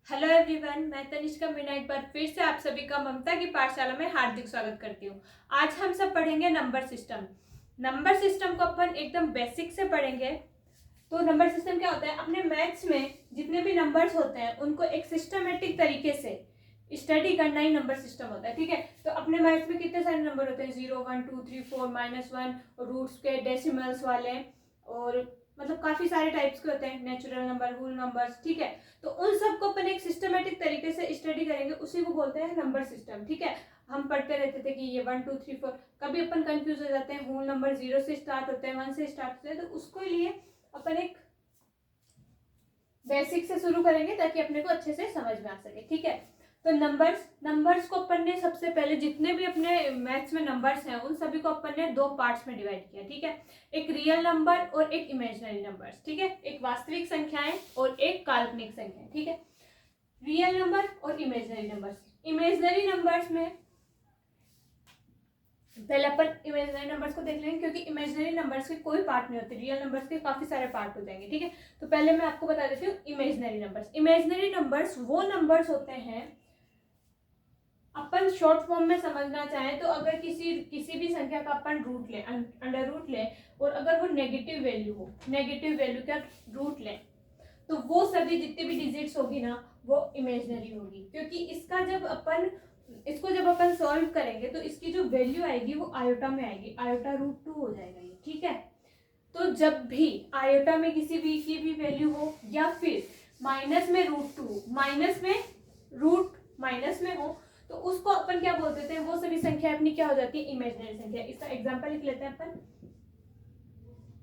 Hello everyone, मैं तनिष्का मीना एक बार फिर से आप सभी का ममता की पाठशाला में हार्दिक स्वागत करती हूँ। आज हम सब पढ़ेंगे नंबर सिस्टम। नंबर सिस्टम को अपन एकदम बेसिक से पढ़ेंगे। तो नंबर सिस्टम क्या होता है, अपने मैथ्स में जितने भी नंबर्स होते हैं उनको एक सिस्टमेटिक तरीके से स्टडी करना ही नंबर सिस्टम होता है। ठीक है, तो अपने मैथ्स में कितने सारे नंबर होते हैं, 0 1 2 3 4 -1, रूट्स के, डेसिमल्स वाले, और मतलब काफी सारे टाइप्स के होते हैं, नेचुरल नंबर, होल नंबर्स। ठीक है, तो उन सबको अपन एक सिस्टमेटिक तरीके से स्टडी करेंगे, उसी को बोलते हैं नंबर सिस्टम। ठीक है, हम पढ़ते रहते थे कि ये 1 2 3 4, कभी अपन कंफ्यूज हो जाते हैं, होल नंबर 0 से स्टार्ट होते हैं, 1 से स्टार्ट होते हैं, तो उसको लिए अपन एक बेसिक से शुरू करेंगे ताकि अपने को अच्छे से समझ में आ सके। ठीक है, तो नंबर्स को अपन ने सबसे पहले जितने भी अपने मैथ्स में नंबर्स हैं उन सभी को अपन ने दो पार्ट्स में डिवाइड किया। ठीक है, एक रियल नंबर और एक इमेजिनरी नंबर्स। ठीक है, एक वास्तविक संख्याएं और एक काल्पनिक संख्याएं। ठीक है, रियल नंबर और इमेजिनरी नंबर्स। इमेजिनरी नंबर्स में पहले अपन इमेजिनरी नंबर्स को देख लेंगे, क्योंकि इमेजिनरी नंबर्स के कोई पार्ट नहीं होते, रियल नंबर्स के काफी सारे पार्ट हो जाएंगे। ठीक है, तो पहले मैं आपको बता देती हूँ इमेजिनरी नंबर्स। इमेजिनरी नंबर्स वो नंबर्स होते हैं, अपन शॉर्ट फॉर्म में समझना चाहें तो अगर किसी भी संख्या का अपन रूट लें, अंडर रूट लें, और अगर वो नेगेटिव वैल्यू हो, नेगेटिव वैल्यू का रूट लें, तो वो सभी जितनी भी डिजिट्स होगी ना वो इमेजिनरी होगी, क्योंकि इसको जब अपन सॉल्व करेंगे तो इसकी जो वैल्यू आएगी वो आयोटा में आएगी, आयोटा √2 हो जाएगा ये। ठीक है, तो जब भी आयोटा में किसी भी की भी वैल्यू हो, या फिर माइनस में √2, माइनस में रूट माइनस में हो, तो उसको अपन क्या बोल देते हैं, वो सभी संख्या अपनी क्या हो जाती है, इमेजिनरी संख्या। इसका एग्जांपल लिख लेते हैं अपन,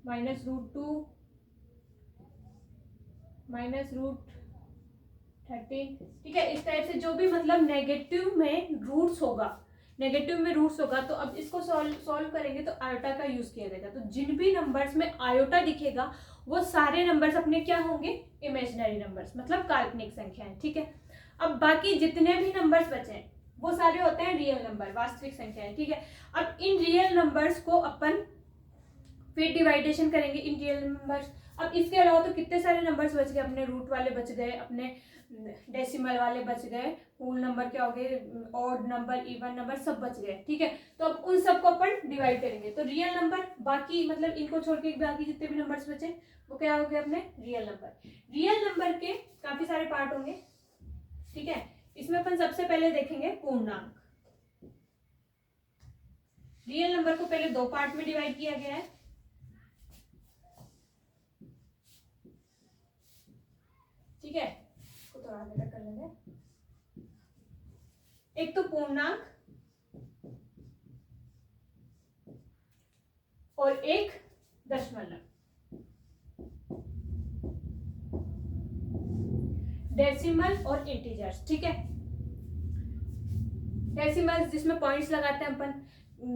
-√2 -√13। ठीक है, इस टाइप से जो भी मतलब नेगेटिव में रूट्स होगा, तो अब इसको सॉल्व करेंगे तो आयोटा का यूज किया जाएगा। तो जिन भी नंबर्स में आयोटा दिखेगा वो सारे नंबर्स अपने क्या होंगे, इमेजिनरी नंबर्स, मतलब काल्पनिक संख्याएं। ठीक है, अब बाकी जितने भी नंबर्स बचे वो सारे होते हैं रियल नंबर, वास्तविक संख्याएं। ठीक है, अब इन रियल नंबर्स को अपन फिर डिवाइडेशन करेंगे इन रियल नंबर्स। अब इसके अलावा तो कितने सारे नंबर्स बच गए, अपने रूट वाले बच गए, अपने डेसिमल वाले बच गए, होल नंबर क्या हो गए, ऑड नंबर, इवन नंबर, सब बच गए। ठीक है, तो अब उन सबको अपन डिवाइड करेंगे, तो रियल नंबर बाकी मतलब इनको छोड़ के बाकी जितने भी नंबर्स बचे वो क्या हो गए अपने रियल नंबर। रियल नंबर के काफी सारे पार्ट होंगे। ठीक है, इसमें अपन सबसे पहले देखेंगे पूर्णांक। रियल नंबर को पहले दो पार्ट में डिवाइड किया गया है। ठीक है, इसको थोड़ा आगे तक कर लेंगे। एक तो पूर्णांक और एक दशमलव, डेसिमल और इंटीजर्स। ठीक है, डेसिमल्स जिसमें पॉइंट्स लगाते हैं अपन,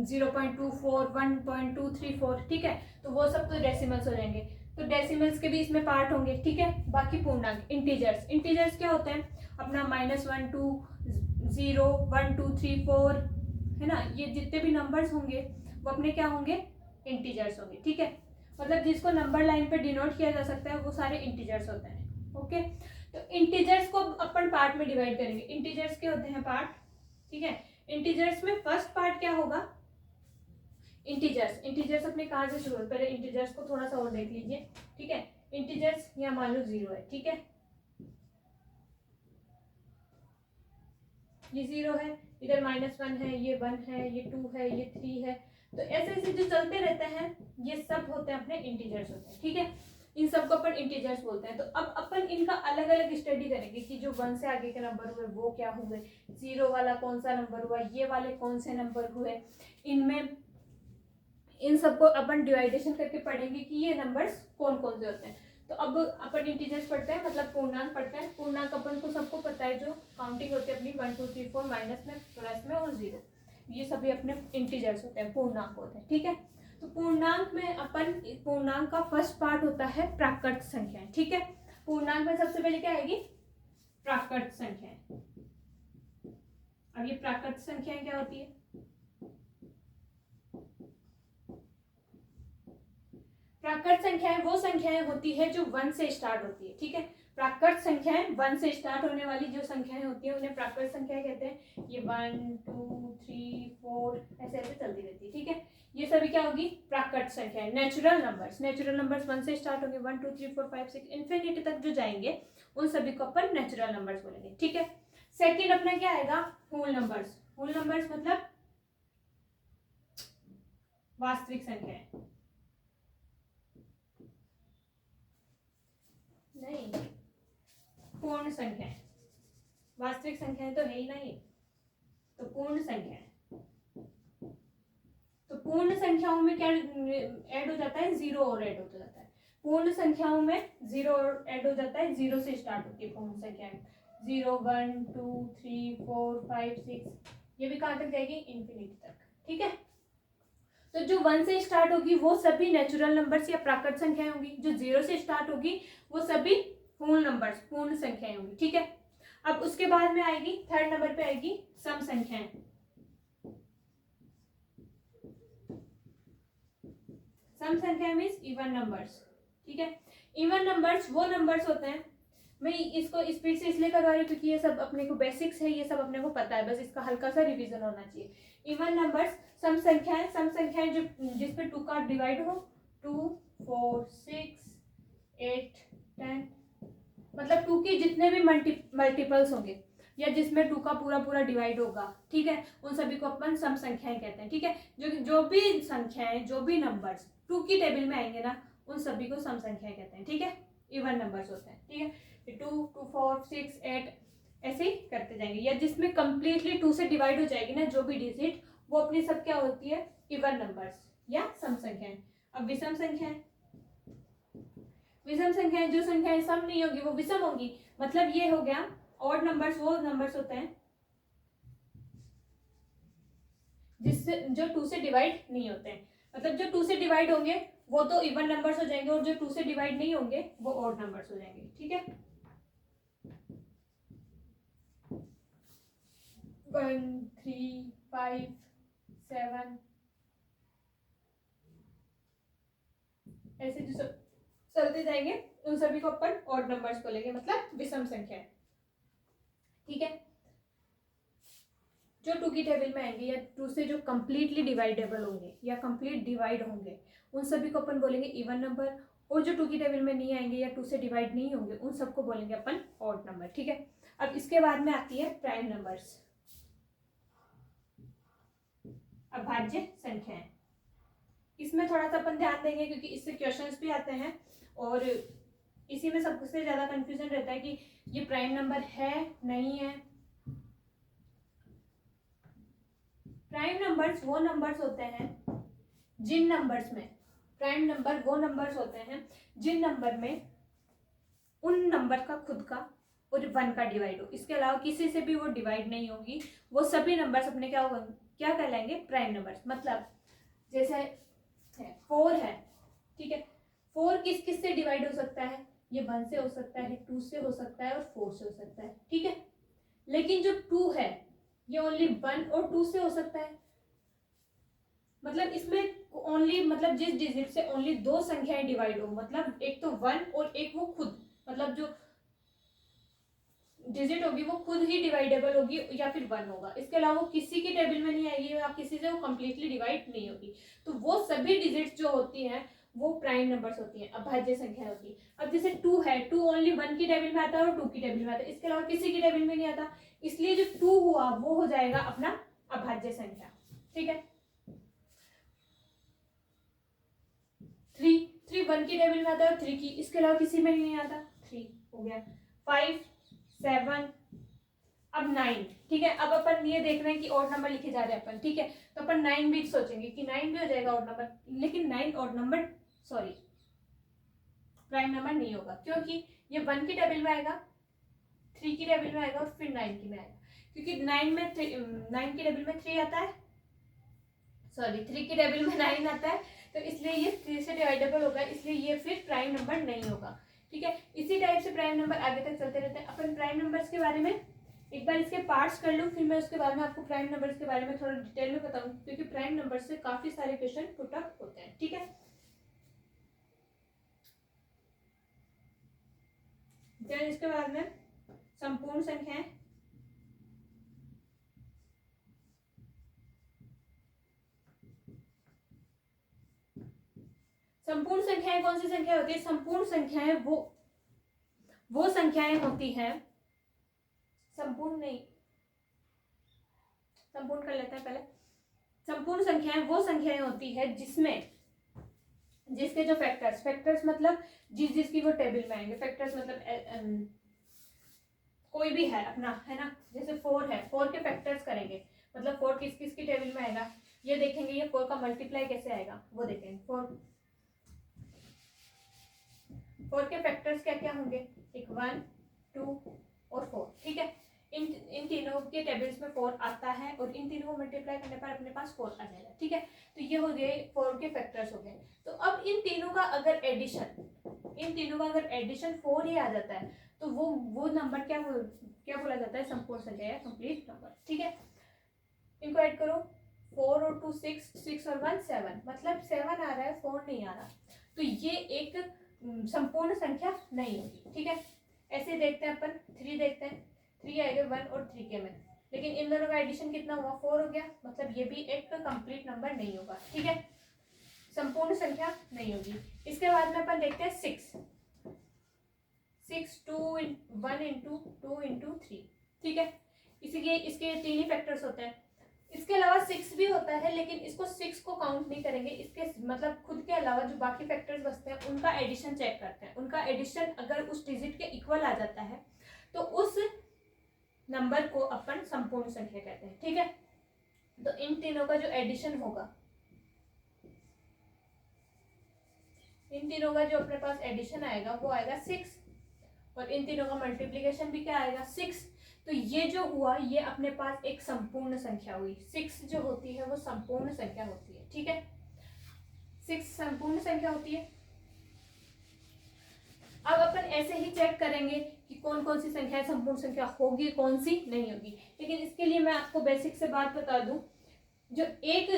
0.24 1.234। ठीक है, तो वो सब तो डेसिमल्स हो जाएंगे, तो डेसिमल्स के भी इसमें पार्ट होंगे। ठीक है, बाकी पूर्णांक इंटीजर्स क्या होते हैं, अपना -1 2 0 1 2 3 4 है ना, ये जितने भी नंबर्स होंगे वो अपने क्या होंगे, इंटीजर्स होंगे। ठीक है, मतलब जिसको नंबर लाइन पे डिनोट किया जा सकता है वो सारे इंटीजर्स होते हैं। ओके, तो इंटीजर्स को अपन पार्ट में डिवाइड करेंगे। इंटीजर्स के होते हैं पार्ट। ठीक है, इंटीजर्स में फर्स्ट पार्ट क्या होगा, इंटीजर्स अपने कहाँ से शुरू, पहले इंटीजर्स को थोड़ा सा और देख लीजिए। ठीक है, इंटीजर्स यहाँ मान लो 0 है। ठीक है, ये 0 है, इधर -1 है, ये 1 है, ये 2 है, ये 3 है, तो ऐसे ऐसे जो चलते रहते हैं ये सब होते हैं अपने इंटीजर्स होते हैं। ठीक है, इन सबको अपन इंटीजर्स बोलते हैं। तो अब अपन इनका अलग अलग स्टडी करेंगे कि जो 1 से आगे के नंबर हुए वो क्या हुए, 0 वाला कौन सा नंबर हुआ, ये वाले कौन से नंबर हुए, इनमें इन सबको अपन डिवाइडेशन करके पढ़ेंगे कि ये नंबर्स कौन कौन से होते हैं। तो अब अपन इंटीजर्स पढ़ते हैं, मतलब पूर्णांक पढ़ते हैं। पूर्णांक अपन को सबको पता है, जो काउंटिंग होती है अपनी 1 2 3 4 माइनस में, प्लस में और 0, ये सभी अपने इंटीजर्स होते हैं, पूर्णांक होते हैं। ठीक है, तो पूर्णांक में अपन, पूर्णांक का फर्स्ट पार्ट होता है प्राकृत संख्याएं। ठीक है, पूर्णांक में सबसे पहले क्या आएगी, प्राकृत संख्याएं। अब ये प्राकृत संख्याएं क्या होती है, प्राकृत संख्याएं वो संख्याएं होती है जो 1 से स्टार्ट होती है। ठीक है, प्राकृत संख्याएं 1 से स्टार्ट होने वाली जो संख्याएं होती हैं उन्हें प्राकृत संख्याएं कहते हैं। ये 1 2 3 4 ऐसे ऐसे चलती रहती है, ठीक है। ये सभी क्या होगी, प्राकृत संख्याएं, नेचुरल नंबर्स। नेचुरल नंबर्स 1 से स्टार्ट होंगे, 1 2 3 4 5 6 इन्फिनिटी तक जो जाएंगे उन सभी को अपन नेचुरल नंबर्स बोलेंगे, ठीक है। सेकेंड अपना क्या आएगा, होल नंबर्स। होल नंबर्स मतलब वास्तविक संख्याएं, नहीं पूर्ण संख्याएं। वास्तविक संख्याएं तो है ही नहीं, तो पूर्ण संख्याएं। तो पूर्ण संख्याओं में क्या ऐड हो जाता है, जीरो और ऐड हो जाता है। पूर्ण संख्याओं में जीरो और ऐड हो जाता है, जीरो से स्टार्ट होती है पूर्ण संख्याएं। 0 1 2 3 4 5 6 ये भी कहाँ तक जाएगी, इन्फिनिटी तक, ठीक है। तो जो 1 से स्टार्ट होगी वो सभी नेचुरल नंबर्स या प्राकृत संख्याएं होंगी। जो 0 से स्टार्ट होगी वो सभी होल नंबर्स, पूर्ण संख्याएं होंगी, ठीक है। अब उसके बाद में आएगी, थर्ड नंबर पे आएगी सम संख्याएं। सम संख्या मीन्स इवन नंबर्स, ठीक है। इवन नंबर्स वो नंबर्स होते हैं, मैं इसको स्पीड से इसलिए करवा रही हूँ क्योंकि ये सब अपने को बेसिक्स है, ये सब अपने को पता है, बस इसका हल्का सा रिवीजन होना चाहिए। इवन नंबर्स सम संख्याएं जो जिसपे 2 का डिवाइड हो, 2 4 6 8 10, मतलब 2 के जितने भी मल्टीपल्स होंगे या जिसमें 2 का पूरा पूरा डिवाइड होगा, ठीक है, उन सभी को अपन सम संख्याएं कहते हैं, ठीक है। जो भी संख्याएं, जो भी नंबर्स 2 की टेबल में आएंगे ना, उन सभी को सम संख्याएं कहते हैं, ठीक है। इवन नंबर्स होते हैं, ठीक है। 2 2 4 6 8 ऐसे ही करते जाएंगे, या जिसमें कंप्लीटली 2 से डिवाइड हो जाएगी ना जो भी डिजिट, वो अपनी सब क्या होती है, इवन नंबर्स या सम संख्याएं। अब विषम संख्याएं, विषम संख्याएं जो संख्याएं सम नहीं होगी वो विषम होगी। मतलब ये हो गया, ऑड नंबर्स वो नंबर्स होते हैं जिससे जो 2 से डिवाइड नहीं होते हैं। मतलब जो 2 से डिवाइड होंगे वो तो इवन नंबर्स हो जाएंगे, और जो 2 से डिवाइड नहीं होंगे वो ऑड नंबर्स हो जाएंगे, ठीक है। 1 3 5 7 ऐसे जो सब चलते जाएंगे उन सभी को अपन ऑड नंबर्स बोलेंगे, मतलब विषम संख्या, ठीक है। जो 2 की टेबल में आएंगे या 2 से जो कंप्लीटली डिवाइडेबल होंगे या कंप्लीट डिवाइड होंगे उन सभी को अपन बोलेंगे इवन नंबर, और जो 2 की टेबल में नहीं आएंगे या 2 से डिवाइड नहीं होंगे उन सबको बोलेंगे अपन ऑड नंबर, ठीक है। अब इसके बाद में आती है प्राइम नंबर्स, अभाज्य संख्याएं। इसमें थोड़ा सा अपन ध्यान देंगे क्योंकि इससे क्वेश्चंस भी आते हैं, और इसी में सबसे ज्यादा कंफ्यूजन रहता है कि ये प्राइम नंबर है नहीं है। प्राइम नंबर्स वो नंबर्स होते हैं जिन नंबर्स में, प्राइम नंबर वो नंबर्स होते हैं जिन नंबर में उन नंबर का खुद का और 1 का डिवाइड हो, इसके अलावा किसी से भी वो डिवाइड नहीं होगी, वो सभी नंबर्स अपने क्या कहलाएंगे, प्राइम नंबर्स। मतलब जैसे 4 है, ठीक है, 4 किस किस से डिवाइड हो सकता है, ये 1 से हो सकता है, 2 से हो सकता है और 4 से हो सकता है, ठीक है। लेकिन जो 2 है ये ओनली 1 और 2 से हो सकता है। मतलब इसमें ओनली, मतलब जिस डिजिट से ओनली 2 संख्याएं डिवाइड हो, मतलब एक तो 1 और एक वो खुद, मतलब जो डिजिट होगी वो खुद ही डिवाइडेबल होगी या फिर 1 होगा, इसके अलावा वो किसी की टेबल में नहीं आएगी या किसी से वो कंप्लीटली डिवाइड नहीं होगी। तो वो सभी डिजिट्स जो होती हैं वो प्राइम नंबर्स होती हैं, अभाज्य संख्या होती है। अब जैसे 2 है, 2 ओनली 1 की टेबल में आता है और 2 की टेबल में आता है, इसके अलावा किसी की टेबल में नहीं आता, इसलिए जो 2 हुआ वो हो जाएगा अपना अभाज्य संख्या, ठीक है। 3 1 की टेबल में आता है और 3 की, इसके अलावा किसी में नहीं आता, 3 हो गया। 5 7 अब 9, ठीक है। अब अपन ये देख रहे हैं कि ऑड नंबर लिखे जा रहे हैं अपन, ठीक है, तो अपन 9 भी सोचेंगे कि 9 भी हो जाएगा ऑड नंबर, लेकिन 9 odd number, sorry prime number नहीं होगा, क्योंकि ये 1 की टेबल में आएगा, 3 की टेबल में आएगा और फिर 9 की में आएगा, क्योंकि 9 की टेबल में 3 आता है, सॉरी 3 की टेबल में 9 आता है, तो इसलिए ये 3 से डिवाइडेबल होगा, इसलिए ये फिर प्राइम नंबर नहीं होगा, ठीक है। इसी टाइप से प्राइम नंबर आगे तक चलते रहते हैं। अपन प्राइम नंबर्स के बारे में एक बार इसके पार्ट्स कर लूँ, फिर मैं उसके बाद में आपको प्राइम नंबर्स के बारे में थोड़ा डिटेल में बताऊँ, क्योंकि प्राइम नंबर्स से काफी सारे क्वेश्चन पुट अप होते हैं, ठीक है। फिर इसके बाद में संपूर्ण संख्याएं, संपूर्ण संख्याएं कौन सी संख्या होती है? संपूर्ण संख्याएं वो संख्याएं होती हैं, संपूर्ण नहीं, संपूर्ण कर लेते हैं पहले। संपूर्ण संख्याएं वो संख्याएं होती है जिसमें जिसके जो फैक्टर्स मतलब जिसकी वो टेबल में आएंगे। फैक्टर्स मतलब कोई भी है अपना, है ना, जैसे 4 है, 4 के फैक्टर्स करेंगे, मतलब 4 किस किस की टेबल में आएगा ये देखेंगे, ये 4 का मल्टीप्लाई कैसे आएगा वो देखेंगे। 4 के फैक्टर्स क्या क्या होंगे? एक 1, 2 और 4, ठीक है। इन तीनों के टेबल्स में 4 आता है और इन तीनों को मल्टीप्लाई करने पर अपने पास 4 आ जाएगा, ठीक है। तो ये हो गए 4 के फैक्टर्स हो गए। तो अब इन तीनों का अगर एडिशन 4 ही आ जाता है तो वो नंबर क्या बोला जाता है? संपूर्ण संख्या या कंप्लीट नंबर, ठीक है। इनको ऐड करो, 4 और 2 6, 6 और 1 7, मतलब 7 आ रहा है, 4 नहीं आ रहा, तो ये एक संपूर्ण संख्या नहीं होगी, ठीक है। ऐसे देखते हैं अपन, 3 देखते हैं, 3 आएगा 1 और 3 के में, लेकिन इन दोनों का एडिशन कितना हुआ? 4 हो गया, मतलब ये भी एक कंप्लीट नंबर नहीं होगा, ठीक है, संपूर्ण संख्या नहीं होगी। इसके बाद में अपन देखते हैं 6 1 इंटू 2 इंटू 3, ठीक है। इसके 3 ही फैक्टर्स होते हैं। इसके अलावा 6 भी होता है, लेकिन इसको 6 को काउंट नहीं करेंगे, इसके मतलब खुद के अलावा जो बाकी फैक्टर्स बचते हैं उनका एडिशन चेक करते हैं। उनका एडिशन अगर उस डिजिट के इक्वल आ जाता है तो उस नंबर को अपन संपूर्ण संख्या कहते हैं, ठीक है। तो इन तीनों का जो एडिशन होगा, इन तीनों का जो अपने पास एडिशन आएगा वो आएगा 6, और इन तीनों का मल्टीप्लिकेशन भी क्या आएगा? 6। तो ये जो हुआ ये अपने पास एक संपूर्ण संख्या हुई। 6 जो होती है वो संपूर्ण संख्या होती है, ठीक है, 6 संपूर्ण संख्या होती है। अब अपन ऐसे ही चेक करेंगे कि कौन कौन सी संख्याएं संपूर्ण संख्या होगी, कौन सी नहीं होगी। लेकिन इसके लिए मैं आपको बेसिक से बात बता दूं, जो एक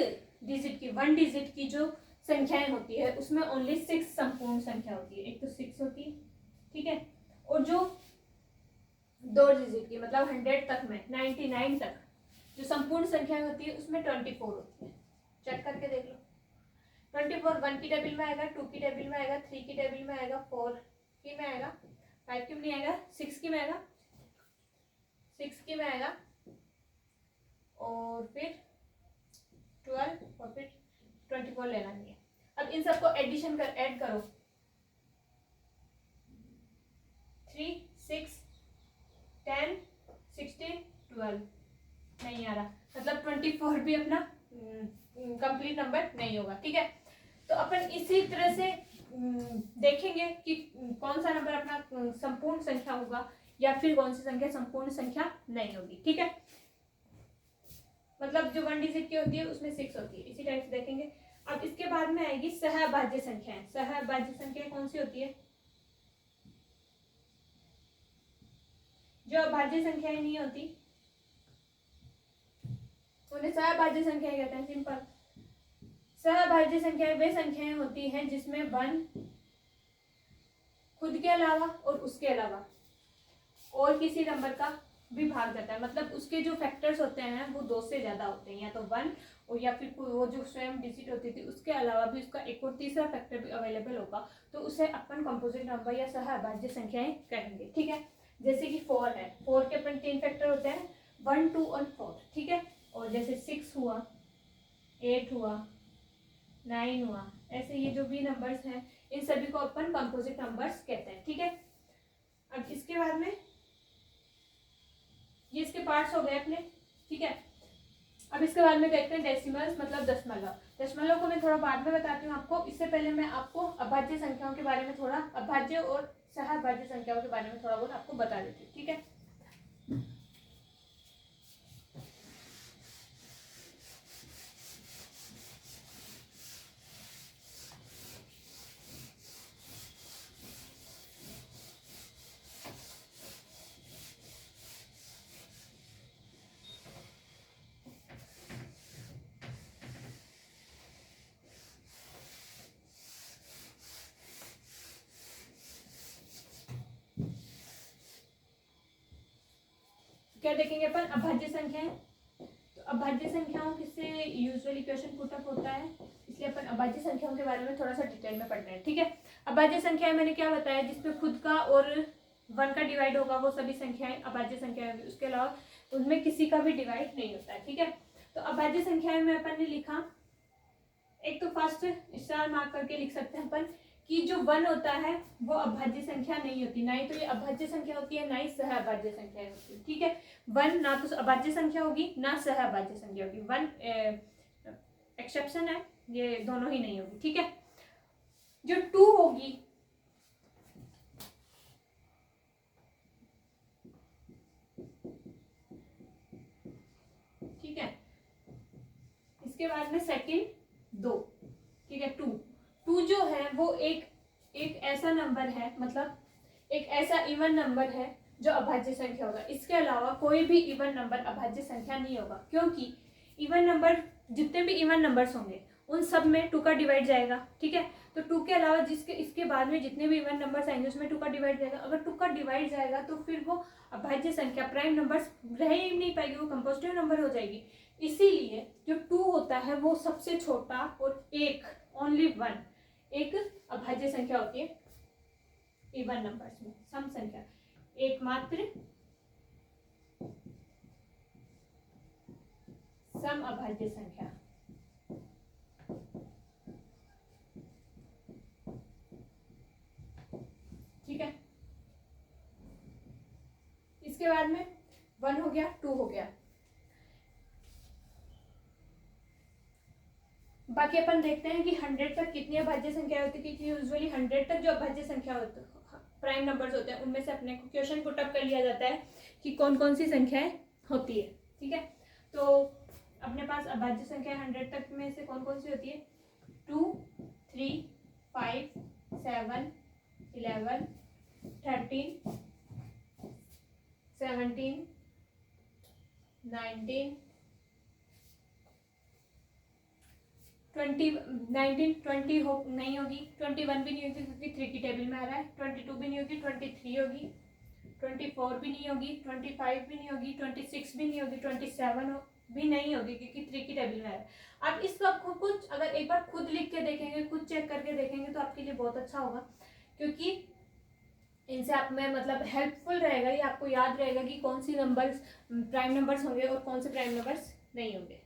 डिजिट की 1 डिजिट की जो संख्याएं होती है उसमें ओनली 6 संपूर्ण संख्या होती है। एक तो 6 होती है, ठीक है, और जो 2 डिजिट की मतलब 100 तक में 99 तक जो संपूर्ण संख्या होती है उसमें 24 होती है। चेक करके देख लो, 24 1 की टेबल में आएगा, 2 की टेबल में आएगा, 3 की टेबल में आएगा, 4 की में आएगा, 5 की में नहीं आएगा, 6 की में आएगा, 6 की में आएगा, और फिर 12 और फिर 24 लेना नहीं है। अब इन सबको एडिशन कर ऐड करो, 3 6 10 16 12 नहीं आ रहा, मतलब 24 भी अपना कंप्लीट नंबर नहीं होगा, ठीक है। तो अपन इसी तरह से देखेंगे कि कौन सा नंबर अपना संपूर्ण संख्या होगा या फिर कौन सी संख्या संपूर्ण संख्या नहीं होगी, ठीक है। मतलब जो 1 डिजिट की होती है उसमें 6 होती है, इसी टाइप से देखेंगे। अब इसके बाद में आएगी सहभाज्य संख्याएं। सहभाज्य संख्या कौन सी होती है? जो अभाज्य संख्याएं नहीं होती उन्हें सहभाज्य संख्याएं कहते हैं, सिंपल। सहभाज्य संख्याएं वे संख्याएं होती हैं जिसमें 1 खुद के अलावा और उसके अलावा और किसी नंबर का भी भाग जाता है, मतलब उसके जो फैक्टर्स होते हैं वो 2 से ज्यादा होते हैं, या तो 1 और या फिर वो जो स्वयं डिजिट होती थी उसके अलावा भी उसका एक और तीसरा फैक्टर भी अवेलेबल होगा, तो उसे अपन कंपोजिट नंबर या सहभाज्य संख्याएं कहेंगे, ठीक है। जैसे कि 4 है, 4 के अपन 3 फैक्टर होते हैं, 1 2 और 4, ठीक है। और जैसे 6 हुआ, 8 हुआ, 9 हुआ, ऐसे ये जो भी नंबर्स हैं इन सभी को अपन कंपोजिट नंबर्स कहते हैं, ठीक है। अब इसके बाद में ये इसके पार्ट्स हो गए अपने, ठीक है। अब इसके बाद में देखते हैं डेसिमल्स, मतलब दशमलव। दशमलव को मैं थोड़ा बाद में बताती हूँ आपको, इससे पहले मैं आपको अभाज्य संख्याओं के बारे में थोड़ा, अभाज्य और सहभाज्य संख्याओं के बारे में थोड़ा बहुत आपको बता देती हूँ, ठीक है। क्या देखेंगे अपन, अभाज्य संख्याएं। तो अभाज्य संख्याओं किससे यूजुअली क्वेश्चन पुट अप होता है, इसलिए अपन अभाज्य संख्याओं के बारे में थोड़ा सा डिटेल में पढ़ते हैं, ठीक है। अभाज्य संख्याएं मैंने क्या बताया, जिसमें खुद का और 1 का डिवाइड होगा वो सभी संख्याएं अभाज्य संख्याएं होगी, उसके अलावा उनमें किसी का भी डिवाइड नहीं होता है, ठीक है। तो अभाज्य संख्याएं में अपन ने लिखा, एक तो फर्स्ट स्टार मार्क करके लिख सकते हैं अपन कि जो 1 होता है वो अभाज्य संख्या नहीं होती, ना ही तो ये अभाज्य संख्या होती है, ना ही सह अभाज्य संख्या होती है, ठीक है। 1 ना तो अभाज्य संख्या होगी ना सह अभाज्य संख्या होगी, 1 एक्सेप्शन है, ये दोनों ही नहीं होगी, ठीक है। जो 2 होगी, ठीक है, इसके बाद में सेकंड 2, ठीक है। 2 जो है वो एक ऐसा नंबर है, मतलब एक ऐसा इवन नंबर है जो अभाज्य संख्या होगा, इसके अलावा कोई भी इवन नंबर अभाज्य संख्या नहीं होगा, क्योंकि इवन नंबर, जितने भी इवन नंबर्स होंगे उन सब में 2 का डिवाइड जाएगा, ठीक है। तो 2 के अलावा जिसके इसके बाद में जितने भी इवन नंबर्स आएंगे उसमें 2 का डिवाइड जाएगा, अगर 2 का डिवाइड जाएगा तो फिर वो अभाज्य संख्या, प्राइम नंबर्स रह ही नहीं पाएगी, वो कंपोजिटिव नंबर हो जाएगी। इसीलिए जो 2 होता है वो सबसे छोटा और एक, ओनली 1 एक अभाज्य संख्या होती है इवन नंबर्स में, सम संख्या, एकमात्र सम अभाज्य संख्या, ठीक है। इसके बाद में 1 हो गया, 2 हो गया, बाकी अपन देखते हैं कि 100 तक कितनी अभाज्य संख्या होती है, क्योंकि यूजुअली 100 तक जो अभाज्य संख्या होती है, प्राइम नंबर्स होते हैं, उनमें से अपने को क्वेश्चन पुट अप कर लिया जाता है कि कौन कौन सी संख्याएं होती है, ठीक है। तो अपने पास अभाज्य संख्या 100 तक में से कौन कौन सी होती है, 2, 3, 5, 7, 11, 13, 17, 19, 20 हो नहीं होगी, 21 भी नहीं होगी क्योंकि 3 की टेबल में आ रहा है, 22 भी नहीं होगी, 23 होगी, 24 भी नहीं होगी, 25 भी नहीं होगी, 26 भी नहीं होगी, 27 भी नहीं होगी क्योंकि 3 की टेबल में आ रहा है। अब इस सब को कुछ अगर एक बार खुद लिख के देखेंगे, खुद चेक करके देखेंगे तो आपके लिए बहुत अच्छा होगा, क्योंकि इनसे आप में मतलब हेल्पफुल रहेगा, ये आपको याद रहेगा कि कौन सी नंबर्स प्राइम नंबर्स होंगे और कौन से प्राइम नंबर्स नहीं होंगे।